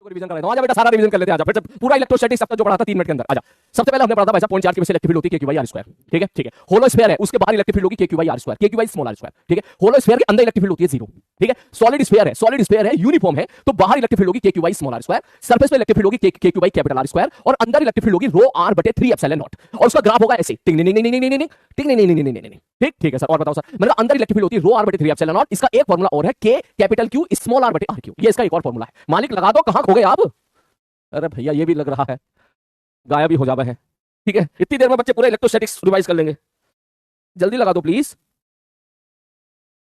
Revision कर रहे हैं। आजा बेटा सारा रिवीजन कर लेते हैं। आजा फिर पूरा इलेक्ट्रोस्टैटिक्स सब जो पढ़ा था 3 मिनट के अंदर। आजा सबसे पहले हमने पढ़ा था भाई साहब 0.4 की वजह से इलेक्ट्रिक फील्ड होती है Q बाई R स्क्वायर। ठीक है ठीक है। होलो स्फीयर है उसके बाहर इलेक्ट्रिक फील्ड होगी Q by R square, Q by small r square. ठीक है। होलो स्फीयर के अंदर इलेक्ट्रिक फील्ड होती है 0। ठीक है। सॉलिड स्फीयर है यूनिफॉर्म है तो बाहर इलेक्ट्रिक फील्ड होगी Q by small r square, surface पे इलेक्ट्रिक फील्ड होगी Q by capital R square और अंदर इलेक्ट्रिक फील्ड होगी रो r बटे 3 एप्सिलॉन नॉट और उसका ग्राफ होगा ऐसे टिंग टिंग टिंग टिंग टिंग टिंग टिंग टिंग। ठीक ठीक है सर। और बताओ सर मतलब अंदर इलेक्ट्रिक फील्ड होती है रो r बटे 3 एप्सिलॉन नॉट। इसका एक फार्मूला और है K capital Q small r बटे r क्यू। ये इसका एक और फार्मूला है। मालिक लगा दो, कहां खो गए आप? अरे भैया ये भी लग रहा है गायब ही हो जावा है। ठीक है इतनी देर में बच्चे पूरे इलेक्ट्रोस्टैटिक्स रिवाइज कर लेंगे, जल्दी लगा दो प्लीज।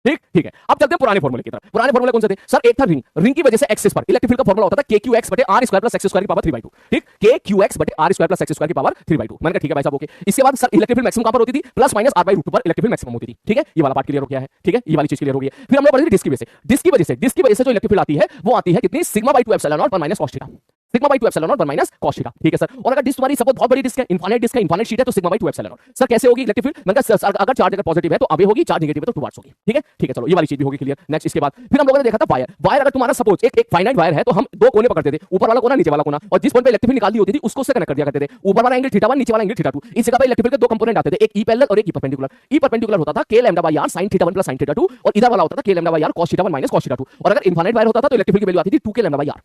ठीक ठीक है। अब चलते हैं पुराने फॉर्मूले की तरफ। पुराने फॉर्मूले कौन से थे सर? एक था रिंग की वजह से एक्सिस पर इलेक्ट्रिक फील्ड का फॉर्मूला होता था KQX बटे R square plus x square की पावर 3/2। ठीक KQX बटे R square plus x square की पावर 3/2। मैंने कहा ठीक है भाई साहब ओके। इसके बाद सर इलेक्ट्रिक फील्ड मैक्सिमम कहां पर होती थी? Plus minus r by root पर इलेक्ट्रिक फील्ड मैक्सिमम होती थी। ठीक है ये वाला पार्ट क्लियर हो गया है। ठीक है ये वाली चीज क्लियर हो गई है। फिर हमने पढ़ी थी डिस्क की वजह से। डिस्क की वजह से जो इलेक्ट्रिक फील्ड आती है वो आती है कितनी? सिग्मा बाई 2 एप्सिलॉन नॉट पर minus cos theta. Sigma by 2 epsilon not पर माइनस cos थीटा। ठीक है सर। और अगर डिस्क तुम्हारी सपोज बहुत बड़ी डिस्क है, इनफाइनाइट डिस्क है, इनफाइनाइट शीट है तो sigma by 2 epsilon not. Sir कैसे होगी इलेक्ट्रिक फील्ड? मैंने कहा अगर चार्ज अगर पॉजिटिव है तो आगे होगी, चार्ज नेगेटिव है तो टुवर्ड्स होगी। ठीक है ठीक है चलो ये वाली चीज भी होगी क्लियर। नेक्स्ट इसके बाद फिर हम लोगों ने देखा था वायर अगर तुम्हारा सपोज एक फाइनाइट वायर है तो हम दो कोने पकड़ते थे, ऊपर वाला कोना नीचे वाला कोना, और जिस पॉइंट पे इलेक्ट्रिक फील्ड निकालनी होती थी उसको उससे कनेक्ट कर दिया करते थे। ऊपर वाला एंगल थीटा 1, नीचे वाला एंगल थीटा 2। इस जगह पे इलेक्ट्रिक फील्ड के दो कंपोनेंट आते थे, एक ई पैरेलल और एक ई परपेंडिकुलर। ई परपेंडिकुलर होता था k lambda by r sin theta 1 plus sin theta 2 और इधर वाला होता था k lambda by r cos theta 1 minus cos theta 2। और अगर इनफाइनाइट वायर होता था तो इलेक्ट्रिक फील्ड की वैल्यू आती थी 2k लैम्डा बाई r।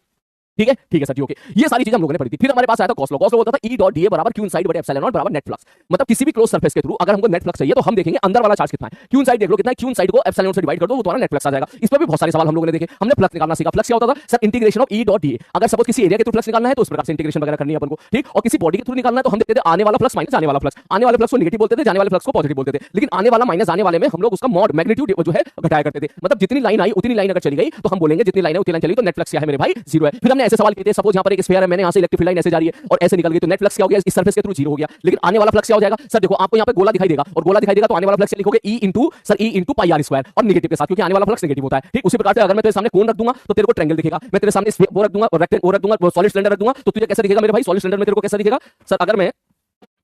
ठीक है सर जी ओके। ये सारी चीजें हम लोगों ने पढ़ी थी। फिर हमारे पास आया था गॉस लॉ। गॉस लॉ होता था E डॉट dA बराबर q इनसाइड बटे एप्सिलॉन नॉट बराबर नेट फ्लक्स। मतलब किसी भी क्लोज सरफेस के थ्रू अगर हमको नेट फ्लक्स चाहिए तो हम देखेंगे अंदर वाला चार्ज कितना है। q इनसाइड देख लो कितना है, q इनसाइड को एप्सिलॉन नॉट से डिवाइड कर दो वो तुम्हारा नेट फ्लक्स आ जाएगा। इस पर भी बहुत सारे सवाल हम लोगों ने देखे। हमने फ्लक्स निकालना सीखा। फ्लक्स क्या होता था sir? Integration of E dot dA। अगर सपोज किसी एरिया के थ्रू फ्लक्स निकालना है तो उस प्रकार से इंटीग्रेशन वगैरह करनी है अपन को। ठीक। और किसी बॉडी के थ्रू निकालना है तो हम देखते थे आने वाला फ्लक्स माइनस आने वाला फ्लक्स। आने वाले फ्लक्स को नेगेटिव बोलते थे, जाने वाले फ्लक्स को पॉजिटिव बोलते थे। लेकिन आने वाला माइनस आने वाले में हम लोग उसका मॉड मैग्नीट्यूड जो है घटाया करते थे। मतलब जितनी लाइन आई उतनी लाइन अगर चली गई तो हम बोलेंगे जितनी लाइन है उतनी लाइन चली तो नेट फ्लक्स क्या है मेरे भाई? 0 है। फिर हमने ऐसे सवाल किए थे, सपोज यहां पर एक स्फीयर है, मैंने यहां से इलेक्ट्रिक फील्ड लाइन ऐसे जा रही है और ऐसे निकल गई तो नेट फ्लक्स क्या हो गया? इस सरफेस के थ्रू 0 हो गया। लेकिन आने वाला फ्लक्स क्या हो जाएगा सर? देखो आपको यहां पे गोला दिखाई देगा और गोला दिखाई देगा तो आने वाला फ्लक्स लिखोगे E into pi r square और नेगेटिव के साथ, क्योंकि आने वाला फ्लक्स नेगेटिव होता है। ठीक। उसी प्रकार से अगर मैं तेरे सामने कोन रख दूंगा तो तेरे को ट्रायंगल दिखेगा। मैं तेरे सामने वो रख दूंगा और रेक्टेंगल रख दूंगा, सॉलिड सिलेंडर रख दूंगा तो तुझे कैसा दिखेगा मेरे भाई? सॉलिड सिलेंडर में तेरे को कैसा दिखेगा सर? अगर मैं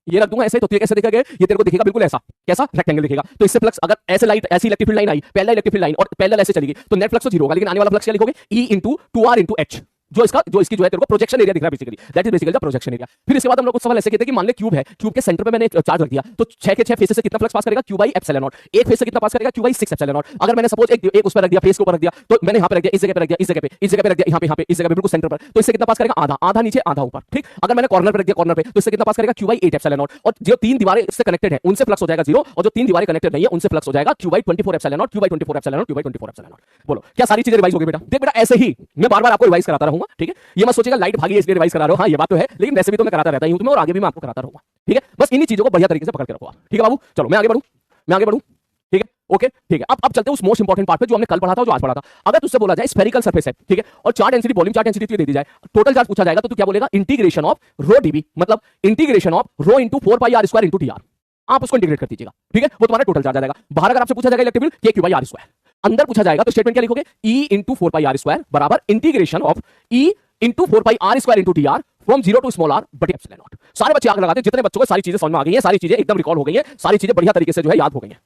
ये रख दूंगा ऐसे तो तुझे कैसे दिखेगा? ये तेरे को दिखेगा बिल्कुल ऐसा। कैसा? रेक्टेंगल दिखेगा। तो इससे फ्लक्स अगर ऐसे लाइट ऐसी इलेक्ट्रिक फील्ड लाइन आई, पहला इलेक्ट्रिक फील्ड लाइन और पैरेलल ऐसे चलेगी तो नेट फ्लक्स तो 0 होगा। लेकिन आने वाला फ्लक्स क्या लिखोगे? E into 2r into h जो इसकी जो है तेरे को प्रोजेक्शन एरिया दिख रहा है basically. That is basically the projection area. फिर इसके बाद हम लोग कुछ सवाल ऐसे कहते हैं कि मान ले क्यूब है, क्यूब के सेंटर पे मैंने चार्ज रख दिया तो 6 के 6 फेसेस से कितना फ्लक्स पास करेगा? Q by epsilon not. एक फेस से कितना पास करेगा? Q by 6 epsilon not. अगर मैंने सपोज एक उस पर रख दिया, फेस के ऊपर रख दिया तो मैंने यहां पे रख दिया, इस जगह पे रख दिया, इस जगह पे रख दिया, यहां पे इस जगह पे बिल्कुल सेंटर पर, तो इससे कितना पास करेगा? आधा। आधा नीचे आधा ऊपर। ठीक। अगर मैंने कॉर्नर पे रख दिया, कॉर्नर पे, तो इससे कितना पास करेगा? Q by 8 epsilon not. और जो तीन दीवारें इससे कनेक्टेड है उनसे फ्लक्स हो जाएगा 0 और जो तीन दीवारें कनेक्टेड नहीं है उनसे फ्लक्स हो जाएगा Q by 24 epsilon not, Q by 24 epsilon not, Q by 24 epsilon not. बोलो क्या सारी चीजें रिवाइज हो गई बेटा? देख बेटा ऐसे ही मैं बार-बार आपको रिवाइज कराता रहूंगा। ठीक है। ये मत सोचिएगा लाइट भागी है इसलिए रिवाइज करा रहा हूं। हाँ ये बात तो है, लेकिन वैसे भी तो मैं कराता रहता हूं तुम्हें और आगे भी मैं आपको कराता रहूंगा। ठीक है। बस इन्हीं चीजों को बढ़िया तरीके से पकड़ के रखो। ठीक है बाबू चलो मैं आगे बढ़ूं। ठीक है ओके ठीक है। अब चलते हैं उस मोस्ट इंपोर्टेंट पार्ट पे जो हमने कल पढ़ा था और जो आज पढ़ा था। अगर तुझसे बोला जाए स्फेरिकल सरफेस है, ठीक है, और charge density volume charge density दे दी जाए, टोटल चार्ज पूछा जाएगा तो तू क्या बोलेगा? इंटीग्रेशन ऑफ रो डीबी, मतलब integration of rho into 4 pi r square into T r. आप उसको इंटीग्रेट कर दीजिएगा। ठीक है वो तुम्हारा टोटल चार्ज आ जाएगा। बाहर अगर आपसे पूछा जाएगा electric field Q by r square, अंदर पूछा जाएगा तो स्टेटमेंट क्या लिखोगे? E into 4 pi r square बराबर integration of E into 4 pi r square into T R from 0 to small r बटे एप्सिलॉन नॉट। सारे बच्चे आग लगाते हैं, जितने बच्चों को सारी चीजें समझ में आ गई हैं, सारी चीजें एकदम रिकॉल हो गई हैं, सारी चीजें बढ़िया तरीके से जो है याद हो गई हैं।